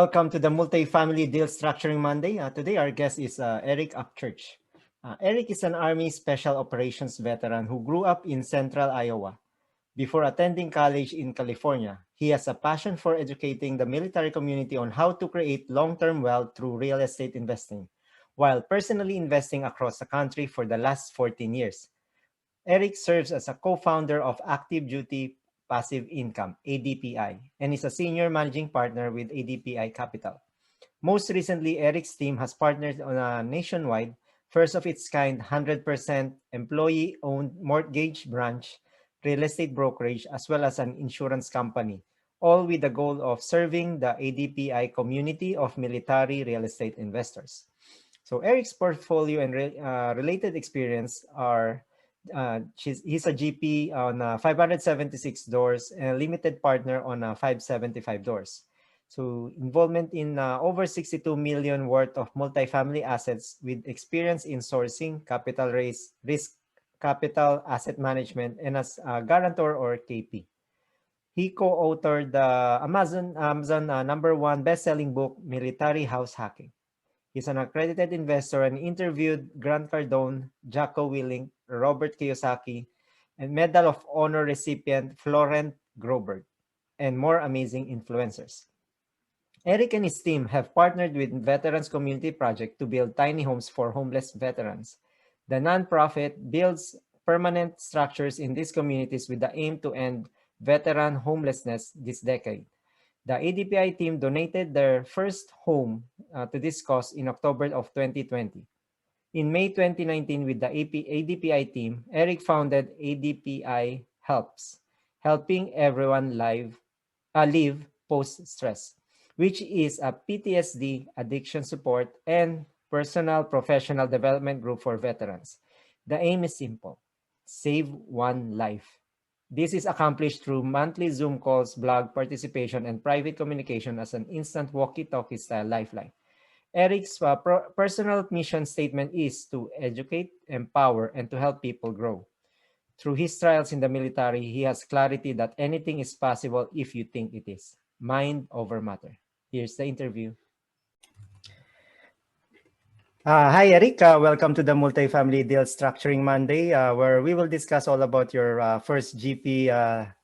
Welcome to the Multifamily Deal Structuring Monday. Today, our guest is Eric Upchurch. Eric is an Army Special Operations veteran who grew up in central Iowa. Before attending college in California, he has a passion for educating the military community on how to create long-term wealth through real estate investing, while personally investing across the country for the last 14 years. Eric serves as a co-founder of Active Duty Passive Income, ADPI, and is a senior managing partner with ADPI Capital. Most recently, Eric's team has partnered on a nationwide, first of its kind, 100% employee-owned mortgage branch, real estate brokerage, as well as an insurance company, all with the goal of serving the ADPI community of military real estate investors. So Eric's portfolio and related experience are he's a GP on 576 doors and a limited partner on 575 doors. So involvement in over 62 million worth of multifamily assets with experience in sourcing, capital raise, risk capital, asset management, and as a guarantor or KP. He co-authored the Amazon #1 best-selling book, Military House Hacking. He's an accredited investor and interviewed Grant Cardone, Jocko Willink, Robert Kiyosaki, and Medal of Honor recipient Florent Groberg, and more amazing influencers. Eric and his team have partnered with Veterans Community Project to build tiny homes for homeless veterans. The nonprofit builds permanent structures in these communities with the aim to end veteran homelessness this decade. The ADPI team donated their first home to this cause in October of 2020. In May 2019, with the ADPI team, Eric founded ADPI Helps, helping everyone live post-stress, which is a PTSD, addiction support, and personal professional development group for veterans. The aim is simple: save one life. This is accomplished through monthly Zoom calls, blog participation, and private communication as an instant walkie-talkie style lifeline. Eric's personal mission statement is to educate, empower, and to help people grow. Through his trials in the military, he has clarity that anything is possible if you think it is. Mind over matter. Here's the interview. Hi, Eric. Welcome to the Multifamily Deal Structuring Monday, where we will discuss all about your first GP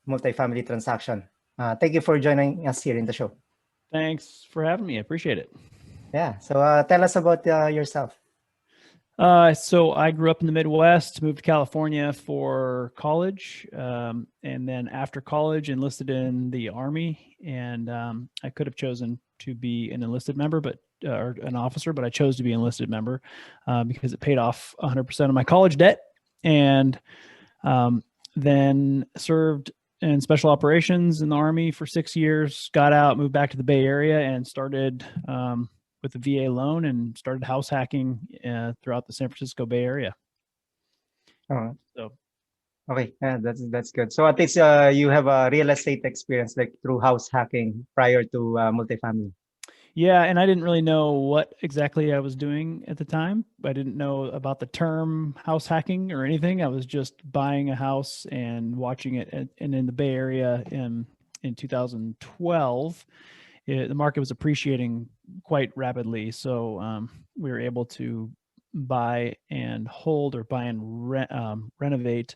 multifamily transaction. Thank you for joining us here in the show. Thanks for having me. I appreciate it. Yeah. So tell us about yourself. So I grew up in the Midwest, moved to California for college, and then after college enlisted in the Army. And I could have chosen to be an enlisted member, or an officer, but I chose to be an enlisted member because it paid off 100% of my college debt. And then served in special operations in the Army for 6 years, got out, moved back to the Bay Area, and started with a VA loan and started house hacking throughout the San Francisco Bay Area. So, okay, yeah, that's good. So at least you have a real estate experience, like through house hacking prior to multifamily. Yeah, and I didn't really know what exactly I was doing at the time. I didn't know about the term house hacking or anything. I was just buying a house and watching it. And in the Bay Area in 2012, the market was appreciating quite rapidly. So we were able to buy and hold, or buy and renovate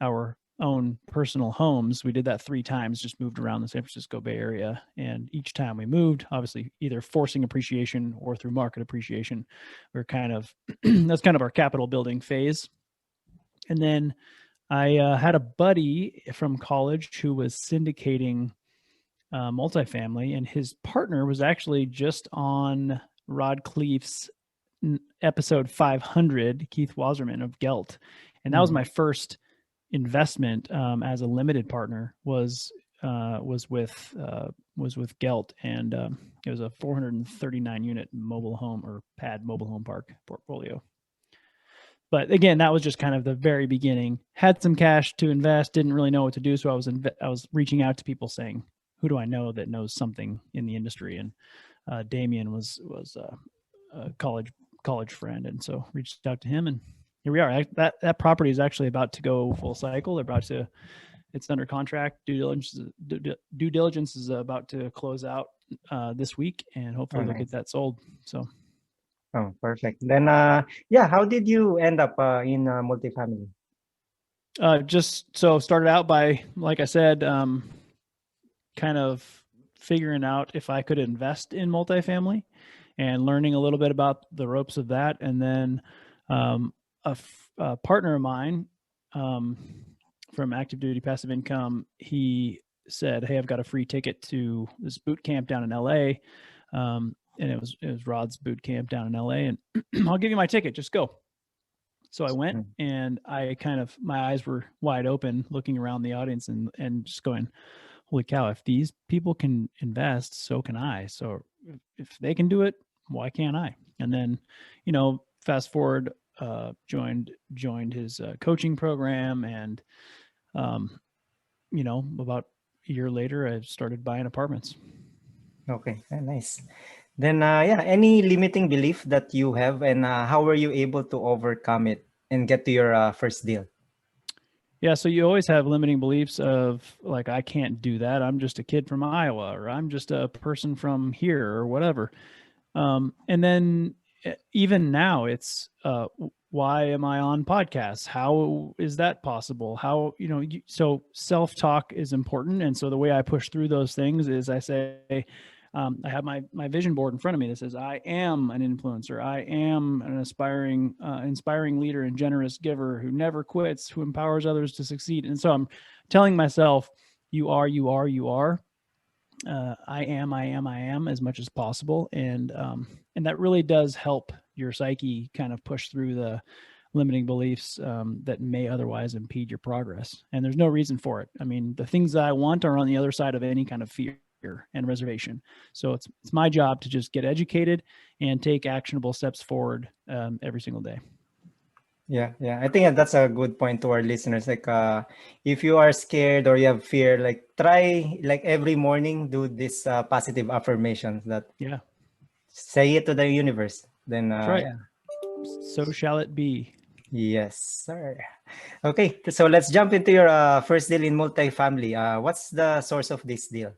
our own personal homes. We did that 3 times, just moved around the San Francisco Bay Area. And each time we moved, obviously either forcing appreciation or through market appreciation, we're kind of, that's kind of our capital building phase. And then I had a buddy from college who was syndicating multifamily, and his partner was actually just on Rod Cleef's episode 500, Keith Wasserman of Gelt. And that was my first investment as a limited partner was with Gelt, and it was a 439 unit mobile home or pad mobile home park portfolio. But again, that was just kind of the very beginning. Had some cash to invest, didn't really know what to do, so I was reaching out to people saying, who do I know that knows something in the industry? And Damien was a college friend, and so reached out to him, and here we are. That property is actually about to go full cycle. It's under contract. Due diligence is about to close out this week, and hopefully we'll get that sold. So. Oh, perfect. Then, how did you end up in multifamily? Just so started out by, like I said, kind of figuring out if I could invest in multifamily and learning a little bit about the ropes of that. And then a partner of mine from Active Duty Passive Income, he said, "Hey, I've got a free ticket to this boot camp down in LA." And it was Rod's boot camp down in LA, and I'll give you my ticket, just go. So I went, and I my eyes were wide open looking around the audience and just going, holy cow, if these people can invest, so can I. So if they can do it, why can't I? And then, fast forward, joined his coaching program, and, about a year later, I started buying apartments. Okay, nice. Then, any limiting belief that you have, and how were you able to overcome it and get to your first deal? Yeah, so you always have limiting beliefs of like, I can't do that. I'm just a kid from Iowa, or I'm just a person from here, or whatever. And then even now, it's why am I on podcasts? How is that possible? How, so self-talk is important. And so the way I push through those things is I say, I have my vision board in front of me that says, I am an influencer. I am an inspiring leader and generous giver who never quits, who empowers others to succeed. And so I'm telling myself, you are. I am as much as possible. And that really does help your psyche kind of push through the limiting beliefs that may otherwise impede your progress. And there's no reason for it. I mean, the things that I want are on the other side of any kind of fear and reservation. So it's my job to just get educated and take actionable steps forward every single day. Yeah. I think that's a good point to our listeners. Like, if you are scared or you have fear, like try like every morning do this positive affirmations that say it to the universe. Then right. So shall it be. Yes, sir. Okay, so let's jump into your first deal in multifamily. What's the source of this deal?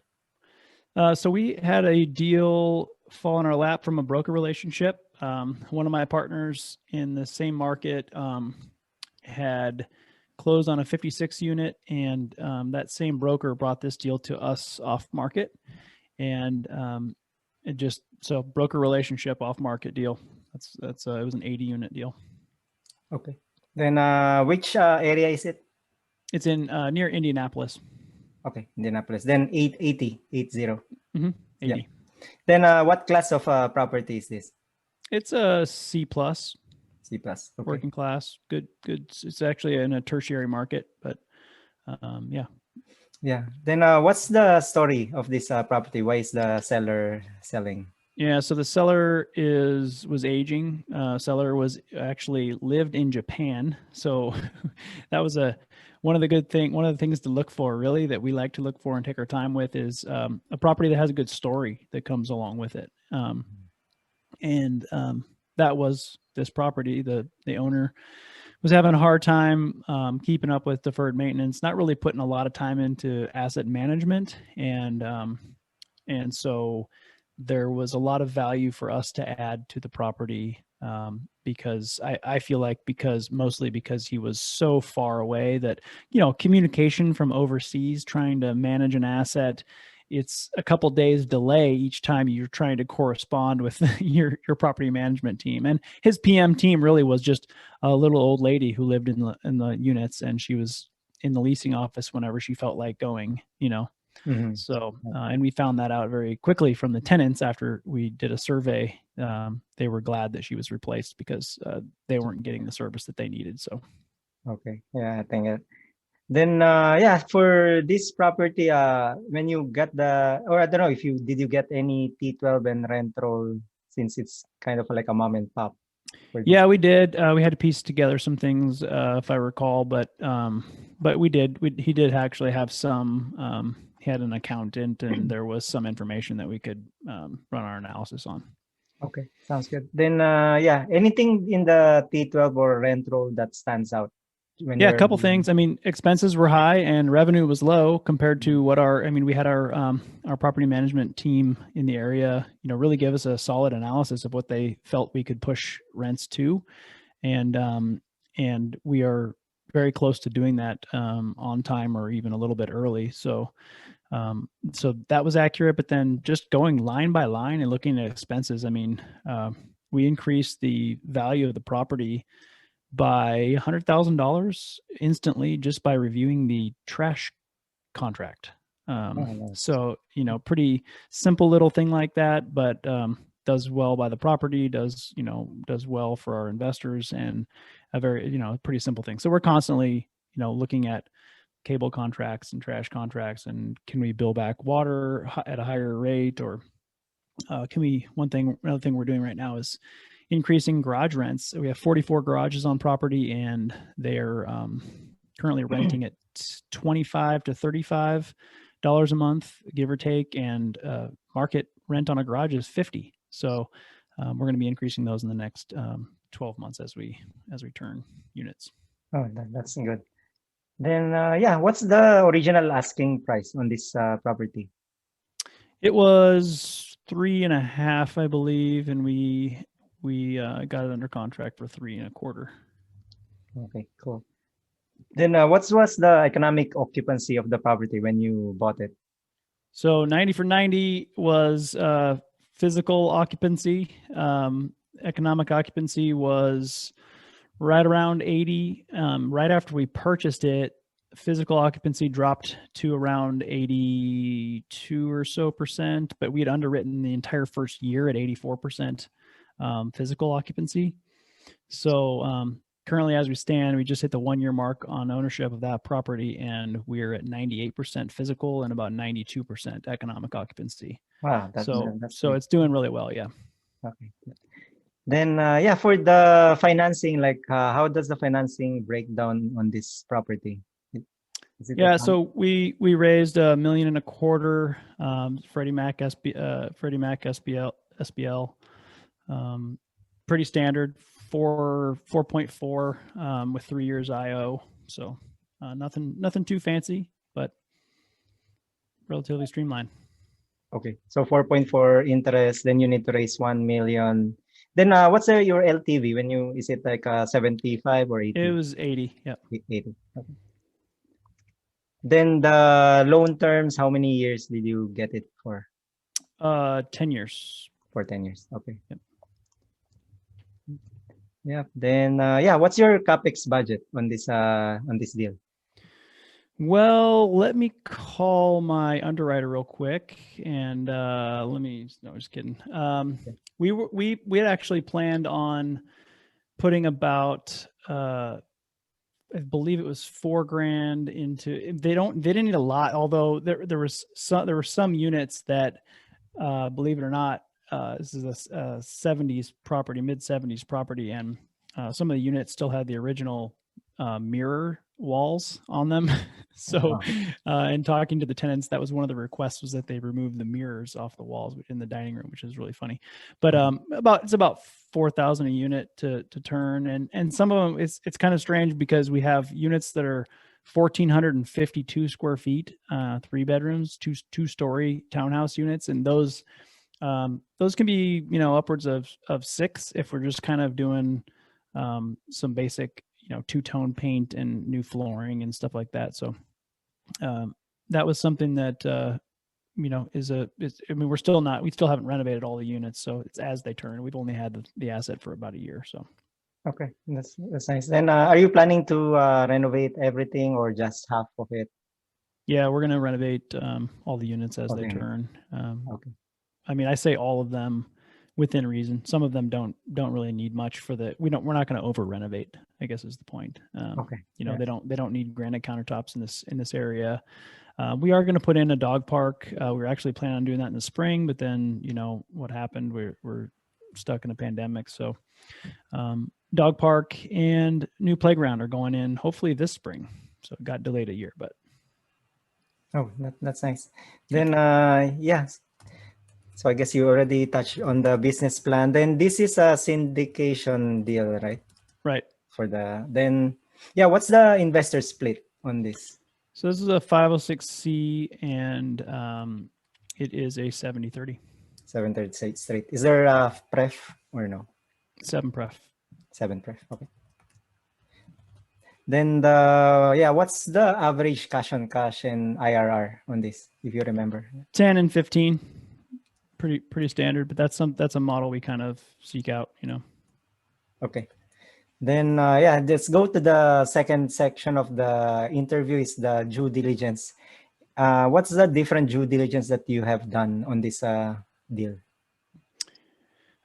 So we had a deal fall in our lap from a broker relationship. One of my partners in the same market had closed on a 56 unit, and that same broker brought this deal to us off market. And so broker relationship off market deal. It was an 80 unit deal. Okay. Then which area is it? It's in near Indianapolis. Okay, Indianapolis. Then 80. Mm-hmm. 80. Yeah. Then what class of property is this? It's a C+. C+. Okay. Working class. Good. It's actually in a tertiary market, but yeah. Yeah. Then what's the story of this property? Why is the seller selling? Yeah, so the seller was aging. Seller was actually lived in Japan, so that was one of the things to look for, really, that we like to look for and take our time with is a property that has a good story that comes along with it. And that was this property. The owner was having a hard time keeping up with deferred maintenance, not really putting a lot of time into asset management, and so there was a lot of value for us to add to the property because I feel like mostly because he was so far away that, communication from overseas, trying to manage an asset, it's a couple days delay each time you're trying to correspond with your property management team. And his PM team really was just a little old lady who lived in the units, and she was in the leasing office whenever she felt like going, Mm-hmm. So, and we found that out very quickly from the tenants after we did a survey. They were glad that she was replaced because they weren't getting the service that they needed. So, okay, yeah, I think it. Then, for this property, when you got or I don't know if did you get any T12 and rent roll, since it's kind of like a mom and pop? Yeah, we did. We had to piece together some things, if I recall, but we did. He did actually have some. He had an accountant, and there was some information that we could run our analysis on. Okay, sounds good. Then, anything in the T12 or rent roll that stands out? when Yeah, a you're couple things. I mean, expenses were high and revenue was low compared to what we had our property management team in the area, really give us a solid analysis of what they felt we could push rents to. And we are very close to doing that on time or even a little bit early. So that was accurate, but then just going line by line and looking at expenses, we increased the value of the property by $100,000 instantly just by reviewing the trash contract. nice. So, pretty simple little thing like that, but does well by the property, does well for our investors, and a very, pretty simple thing. So we're constantly, looking at cable contracts and trash contracts, and can we bill back water at a higher rate, or another thing we're doing right now is increasing garage rents. We have 44 garages on property, and they're currently renting at $25 to $35 a month, give or take, and market rent on a garage is $50. So we're going to be increasing those in the next 12 months as we turn units. Oh, that's good. Then, what's the original asking price on this property? It was 3.5, I believe, and we got it under contract for 3.25. Okay, cool. Then what was the economic occupancy of the property when you bought it? So 90 for 90 was physical occupancy. Economic occupancy was right around 80. Right after we purchased it, physical occupancy dropped to around 82 or so percent, but we had underwritten the entire first year at 84% physical occupancy. So currently, as we stand, we just hit the 1 year mark on ownership of that property, and we're at 98% physical and about 92% economic occupancy. Wow, that's so it's doing really well. Yeah. Okay. Then, for the financing, like how does the financing break down on this property? So we raised $1.25 million, Freddie Mac, SBL, pretty standard, 4.4 with 3 years IO. So nothing too fancy, but relatively streamlined. Okay, so 4.4 interest, then you need to raise 1 million. Then what's your LTV when is it like 75 or 80? It was 80. Yeah. 80. Okay. Then the loan terms, how many years did you get it for? 10 years. For 10 years. Okay. Yep. Yeah. Then what's your CapEx budget on this deal? Well, let me call my underwriter real quick, and just kidding. We had actually planned on putting about I believe it was $4,000 into. They didn't need a lot, although there were some units that, believe it or not, this is a 70s property, mid 70s property, and some of the units still had the original mirror walls on them. So in talking to the tenants, that was one of the requests, was that they remove the mirrors off the walls in the dining room, which is really funny. But it's about $4,000 a unit to turn, and some of them it's kind of strange because we have units that are 1,452 square feet, 3 bedrooms, two-story townhouse units, and those can be upwards of 6 if we're just kind of doing some basic two-tone paint and new flooring and stuff like that. So that was something that we still haven't renovated all the units, so it's as they turn. We've only had the asset for about a year. So okay, that's nice. Then are you planning to renovate everything or just half of it? Yeah, we're going to renovate all the units as they turn. Okay. I say all of them within reason. Some of them don't really need much we're not going to over renovate, I guess is the point. Okay. They don't need granite countertops in this area. We are going to put in a dog park. We were actually planning on doing that in the spring, but then what happened? We're stuck in a pandemic. So dog park and new playground are going in hopefully this spring. So it got delayed a year, but. Oh, that's nice. Then so I guess you already touched on the business plan. Then this is a syndication deal, right? Right. Then Yeah, what's the investor split on this? So this is a 506C, and it is a 70/30. 736 straight. Is there a pref or no? 7 pref. 7 pref. Okay. Then what's the average cash on cash and IRR on this, if you remember? 10 and 15. Pretty standard, but that's a model we kind of seek out, Okay. Then let's go to the second section of the interview, is the due diligence. What's the different due diligence that you have done on this deal?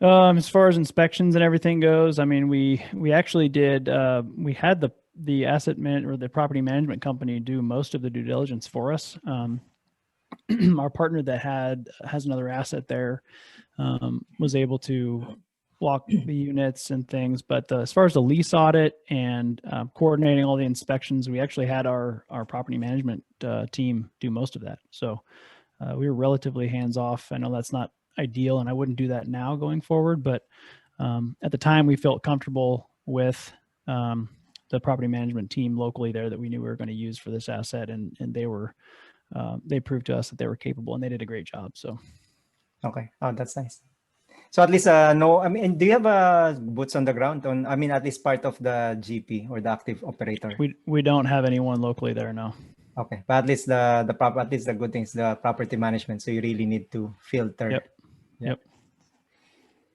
As far as inspections and everything goes, I mean, we actually did. We had the asset man or the property management company do most of the due diligence for us. Our partner that has another asset there was able to walk the units and things, but as far as the lease audit and coordinating all the inspections, we actually had our property management team do most of that. So we were relatively hands off. I know that's not ideal, and I wouldn't do that now going forward, but at the time we felt comfortable with the property management team locally there that we knew we were going to use for this asset, and they proved to us that they were capable, and they did a great job. So okay, oh, that's nice. So at least no, I mean, do you have boots on the ground on, I mean, at least part of the GP or the active operator? we don't have anyone locally there, no. Okay, but at least the good things, the property management. So you really need to filter. Yep.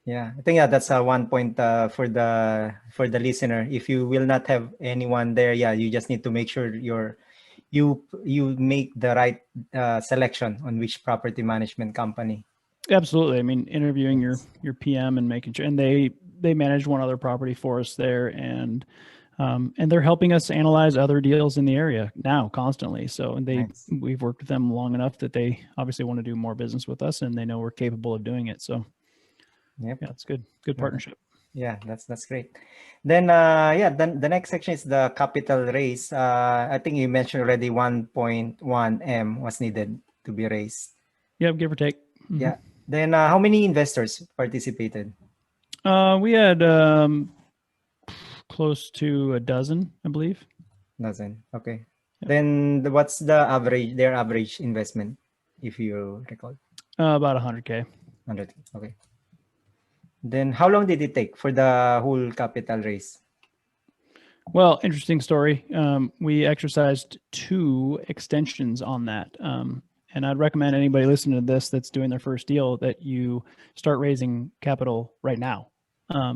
Yeah, I think that's one point for the listener. If you will not have anyone there, you just need to make sure you make the right selection on which property management company. Absolutely. I mean, interviewing your PM and making sure, and they manage one other property for us there, and they're helping us analyze other deals in the area now constantly. So, and we've worked with them long enough that they obviously want to do more business with us, and they know we're capable of doing it. So, yeah, it's good partnership. Yeah, that's great. Then then the next section is the capital raise. I think you mentioned already 1.1 M was needed to be raised. Yeah, give or take. Mm-hmm. Yeah. Then how many investors participated? We had close to a dozen, I believe. Dozen. Okay. Yep. Then what's their average investment, if you recall? About 100K. 100. Okay. Then how long did it take for the whole capital raise? Well, interesting story. We exercised 2 extensions on that. And I'd recommend anybody listening to this that's doing their first deal that you start raising capital right now,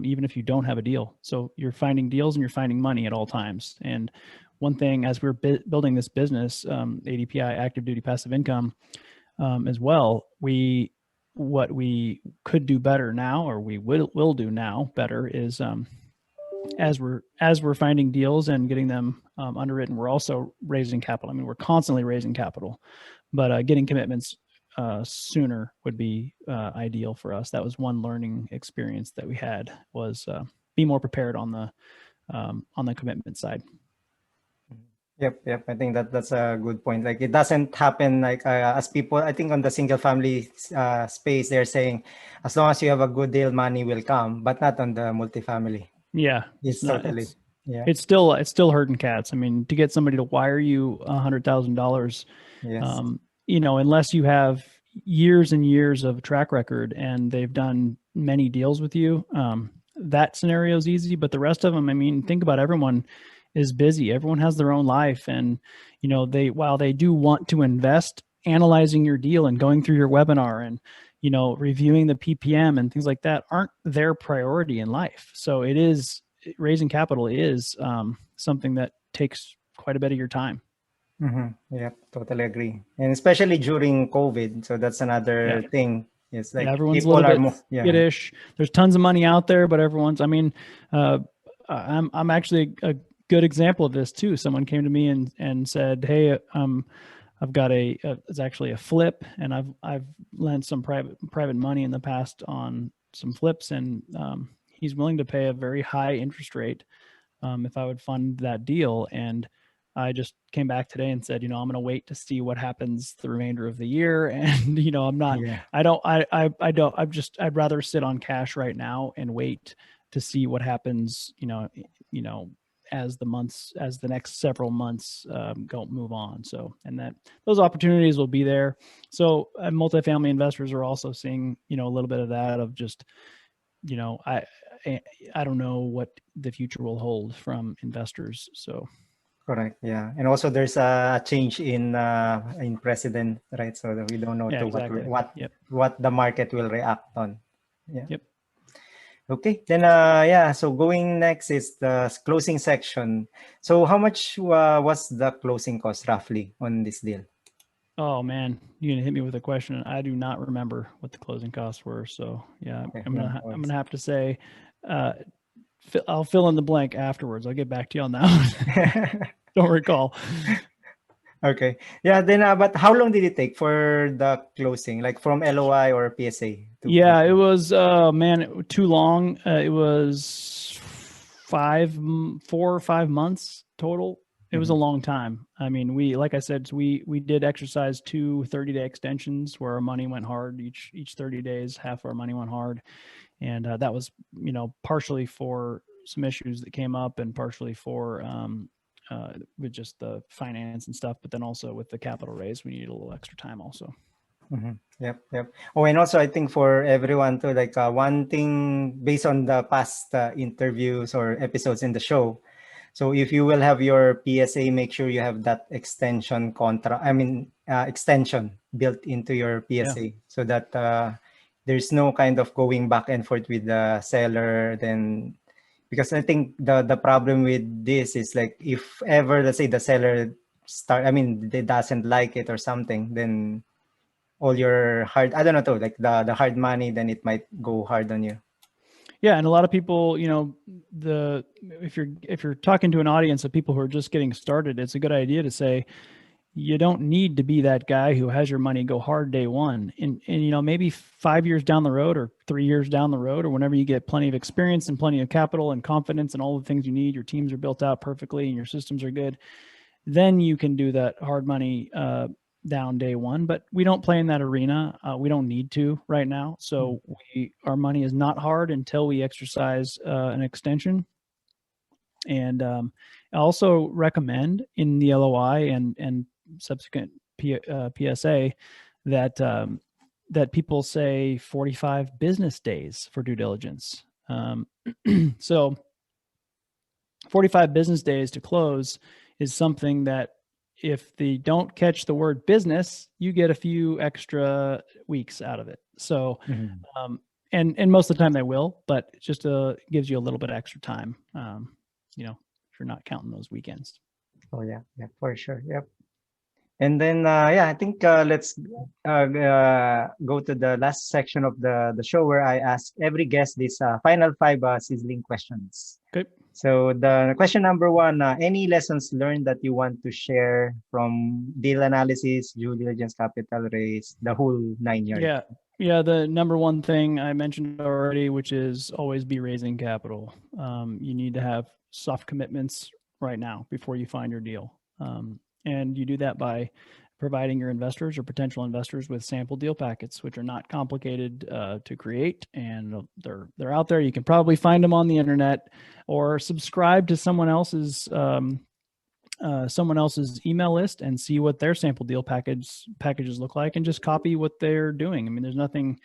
even if you don't have a deal. So you're finding deals and you're finding money at all times. And one thing, as we're building this business, ADPI, active duty passive income, as well, what we could do better now, or we will do now better, is as we're finding deals and getting them underwritten, we're also raising capital. I mean, we're constantly raising capital, but getting commitments sooner would be ideal for us. That was one learning experience that we had, was be more prepared on the commitment side. Yep. I think that's a good point. Like, it doesn't happen like as people, I think on the single family space, they're saying as long as you have a good deal, money will come, but not on the multifamily. Yeah, it's totally. It's still herding cats. I mean, to get somebody to wire you $100,000, yes. Unless you have years and years of track record and they've done many deals with you, that scenario is easy. But the rest of them, I mean, think about, everyone is busy. Everyone has their own life, and while they do want to invest, analyzing your deal and going through your webinar and reviewing the PPM and things like that aren't their priority in life. So raising capital is something that takes quite a bit of your time. Mm-hmm. Yeah, totally agree. And especially during COVID. So that's another thing. It's like everyone's a little bit skittish. There's tons of money out there, but everyone's, I'm actually a good example of this too. Someone came to me and said, hey, I've got it's actually a flip, and I've lent some private money in the past on some flips, and he's willing to pay a very high interest rate if I would fund that deal. And I just came back today and said, I'm going to wait to see what happens the remainder of the year. And, I'm not, I'd rather sit on cash right now and wait to see what happens, as the next several months move on. So, and that those opportunities will be there. So multifamily investors are also seeing, a little bit of that of just, I don't know what the future will hold from investors. So. Correct. Yeah, and also there's a change in president, right? So that we don't know Exactly. what the market will react on. Yeah. Yep. Okay. Then so going next is the closing section. So how much was the closing cost roughly on this deal? Oh man, you're gonna hit me with a question. I do not remember what the closing costs were. So yeah, Okay, I'm gonna have to say, I'll fill in the blank afterwards. I'll get back to you on that one. Don't recall. Okay. Yeah. Then, but how long did it take for the closing, like from LOI or PSA? Yeah, it was too long. It was 4 or 5 months total. It was a long time. I mean, like I said, we did exercise 2 30-day extensions where our money went hard. Each 30 days, half our money went hard. And that was, partially for some issues that came up and partially for with just the finance and stuff. But then also with the capital raise, we needed a little extra time also. Yep. Oh, and also I think for everyone too, like one thing based on the past interviews or episodes in the show. So if you will have your PSA, make sure you have that extension extension built into your PSA so that there's no kind of going back and forth with the seller. Then, because I think the problem with this is like if ever, let's say the seller they doesn't like it or something, then all your hard, I don't know too, like the hard money, then it might go hard on you. Yeah, and a lot of people, if you're talking to an audience of people who are just getting started, it's a good idea to say, you don't need to be that guy who has your money go hard day one. And maybe 5 years down the road or 3 years down the road, or whenever you get plenty of experience and plenty of capital and confidence and all the things you need, your teams are built out perfectly and your systems are good, then you can do that hard money down day one. But we don't play in that arena. We don't need to right now. So our money is not hard until we exercise an extension. And I also recommend in the LOI and subsequent PSA that people say 45 business days for due diligence. So 45 business days to close is something that if they don't catch the word business, you get a few extra weeks out of it. So, and most of the time they will, but it just gives you a little bit extra time, if you're not counting those weekends. Oh yeah, for sure. Yep. And then, I think let's go to the last section of the show where I ask every guest these final 5 sizzling questions. Okay. So the question number 1, any lessons learned that you want to share from deal analysis, due diligence, capital raise, the whole 9 yards? Yeah. The number 1 thing I mentioned already, which is always be raising capital. You need to have soft commitments right now before you find your deal. And you do that by providing your investors or potential investors with sample deal packets, which are not complicated to create, and they're out there. You can probably find them on the internet, or subscribe to someone else's email list and see what their sample deal packages look like, and just copy what they're doing. I mean, there's nothing,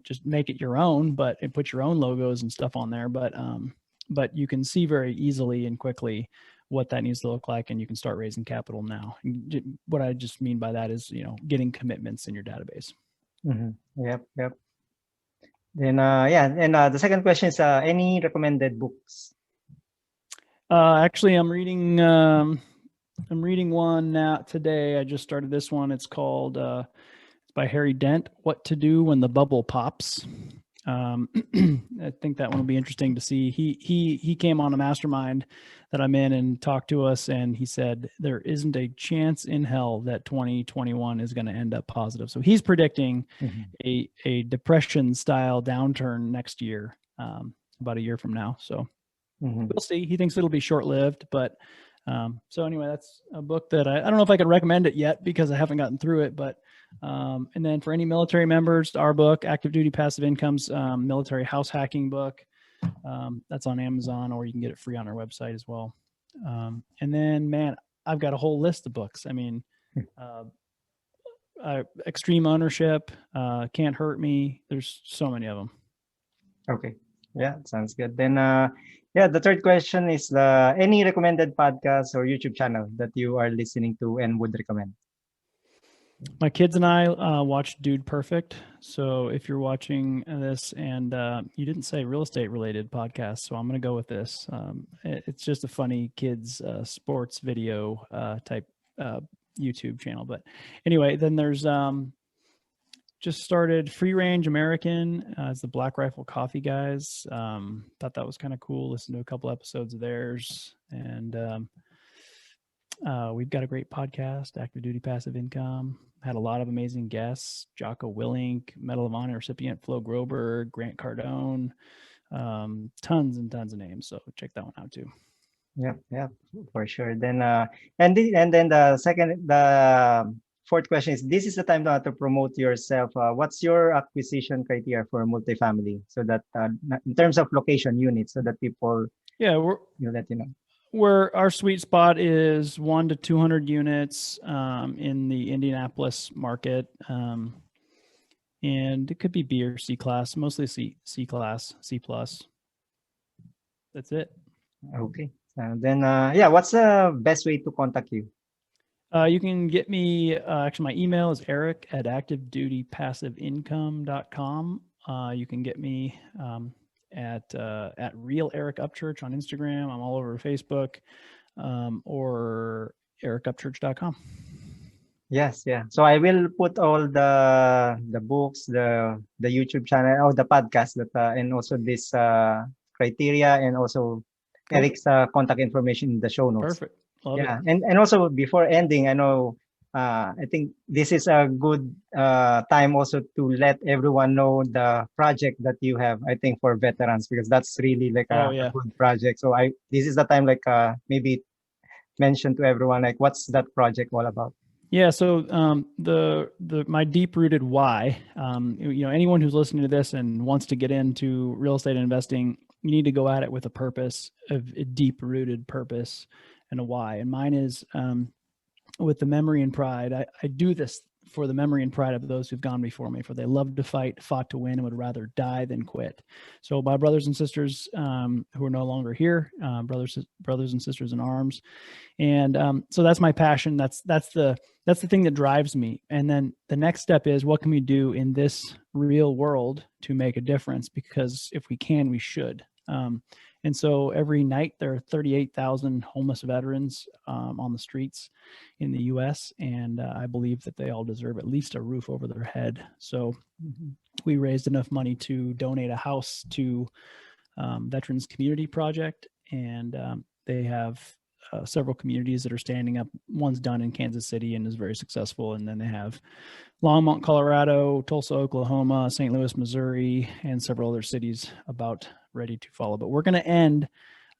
just make it your own, and put your own logos and stuff on there. But you can see very easily and quickly what that needs to look like, and you can start raising capital now. What I just mean by that is, getting commitments in your database. Yep. Then, and the second question is, any recommended books? Actually, I'm reading one now today. I just started this one. It's called, it's by Harry Dent, What to Do When the Bubble Pops. I think that one will be interesting to see. He came on a mastermind that I'm in and talked to us, and he said there isn't a chance in hell that 2021 is going to end up positive. So he's predicting a depression style downturn next year, about a year from now. So we'll see. He thinks it'll be short lived, but so anyway, that's a book that I don't know if I could recommend it yet because I haven't gotten through it, but and then for any military members, our book, Active Duty Passive Income's military house hacking book. That's on Amazon, or you can get it free on our website as well. And then, man, I've got a whole list of books. I mean, Extreme Ownership, Can't Hurt Me. There's so many of them. Okay. Yeah, sounds good. Then, yeah, the third question is any recommended podcast or YouTube channel that you are listening to and would recommend? My kids and I watched Dude Perfect. So if you're watching this and you didn't say real estate related podcast, so I'm going to go with this. It's just a funny kids sports video type YouTube channel. But anyway, then there's just started Free Range American. It's the Black Rifle Coffee guys. Thought that was kind of cool. Listened to a couple episodes of theirs. And we've got a great podcast, Active Duty Passive Income. Had a lot of amazing guests: Jocko Willink, Medal of Honor recipient Flo Groberg, Grant Cardone, tons and tons of names. So check that one out too. Yeah, for sure. Then and then the fourth question is: this is the time to promote yourself. What's your acquisition criteria for multifamily? So that in terms of location units, so that people let you know. Where our sweet spot is 1 to 200 units in the Indianapolis market. And it could be B or C class, mostly C class, C plus. That's it. Okay. Then, yeah, what's the best way to contact you? You can get me, actually my email is eric@activedutypassiveincome.com. You can get me at Real Eric Upchurch on Instagram. I'm all over Facebook, or ericupchurch.com. Yes, yeah. So I will put all the books, the YouTube channel, or the podcast that and also this criteria, and also Eric's contact information in the show notes. Perfect. Love yeah, it. and also before ending, I know I think this is a good time also to let everyone know the project that you have. I think for veterans, because that's really like a good project. So this is the time, like maybe mention to everyone like what's that project all about. Yeah, so my deep-rooted why, anyone who's listening to this and wants to get into real estate investing, you need to go at it with a purpose, a deep-rooted purpose and a why. And mine is with the memory and pride. I do this for the memory and pride of those who've gone before me, for they loved to fight, fought to win, and would rather die than quit. So my brothers and sisters who are no longer here, brothers and sisters in arms. And so that's my passion. That's the thing that drives me. And then the next step is, what can we do in this real world to make a difference? Because if we can, we should. And so every night there are 38,000 homeless veterans on the streets in the U.S. And I believe that they all deserve at least a roof over their head. So we raised enough money to donate a house to Veterans Community Project. And they have several communities that are standing up. One's done in Kansas City and is very successful. And then they have Longmont, Colorado, Tulsa, Oklahoma, St. Louis, Missouri, and several other cities about ready to follow. But we're going to end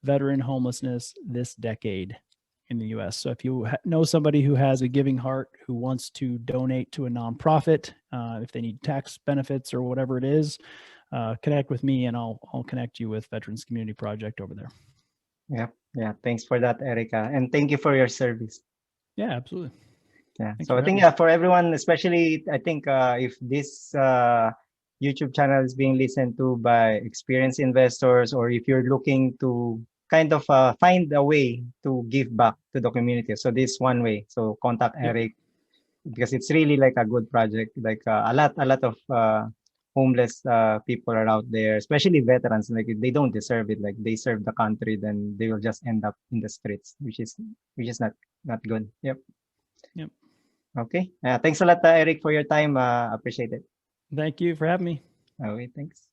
veteran homelessness this decade in the U.S. So if you know somebody who has a giving heart, who wants to donate to a nonprofit, if they need tax benefits or whatever it is, connect with me and I'll connect you with Veterans Community Project over there. Yeah. Thanks for that, Erica. And thank you for your service. Yeah, absolutely. Yeah. So I think for everyone, especially, I think if this YouTube channel is being listened to by experienced investors, or if you're looking to kind of find a way to give back to the community, so this one way. So contact Eric, because it's really like a good project. Like a lot of homeless people are out there, especially veterans. Like they don't deserve it. Like they serve the country, then they will just end up in the streets, which is not good. Yep. Okay. Thanks a lot, Eric, for your time. Appreciate it. Thank you for having me. Okay, thanks.